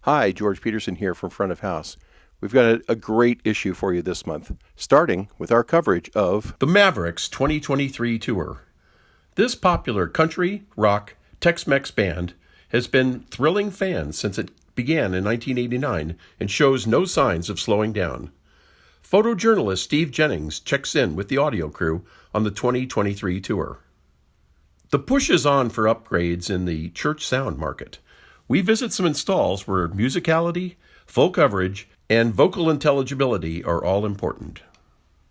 Hi, George Petersen here from Front of House. We've got a great issue for you this month, starting with our coverage of the MAVERICKS 2023 tour. This popular country, rock, Tex-Mex band has been thrilling fans since it began in 1989 and shows no signs of slowing down. Photojournalist Steve Jennings checks in with the audio crew on the 2023 tour. The push is on for upgrades in the church sound market. We visit some installs where musicality, full coverage, and vocal intelligibility are all important.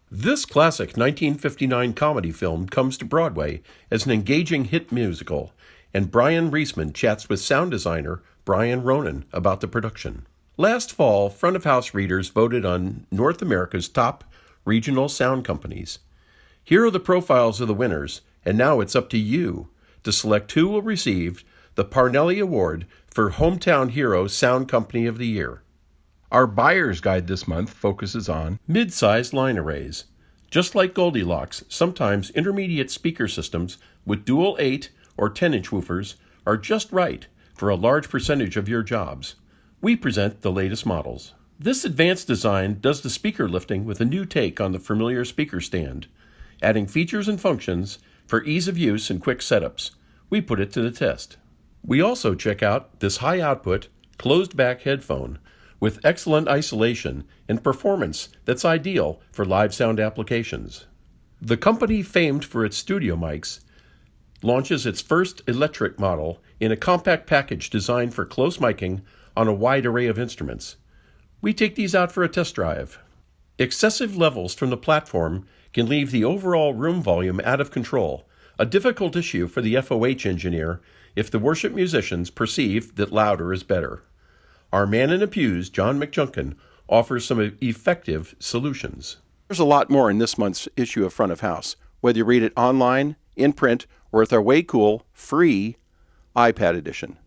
This classic 1959 comedy film comes to Broadway as an engaging hit musical, and Brian Reisman chats with sound designer Brian Ronan about the production. Last fall, Front of House readers voted on North America's top regional sound companies. Here are the profiles of the winners, and now it's up to you to select who will receive the Parnelli Award for Hometown Hero Sound Company of the Year. Our buyer's guide this month focuses on mid-sized line arrays. Just like Goldilocks, sometimes intermediate speaker systems with dual 8 or 10-inch woofers are just right for a large percentage of your jobs. We present the latest models. This advanced design does the speaker lifting with a new take on the familiar speaker stand, adding features and functions for ease of use and quick setups. We put it to the test. We also check out this high-output, closed-back headphone with excellent isolation and performance that's ideal for live sound applications. The company famed for its studio mics launches its first electric model in a compact package designed for close miking on a wide array of instruments. We take these out for a test drive. Excessive levels from the platform can leave the overall room volume out of control, a difficult issue for the FOH engineer if the worship musicians perceive that louder is better. Our man in the pews, John McJunkin, offers some effective solutions. There's a lot more in this month's issue of Front of House, whether you read it online, in print, or with our way cool, free iPad edition.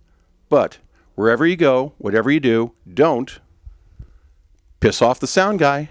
But wherever you go, whatever you do, don't piss off the sound guy.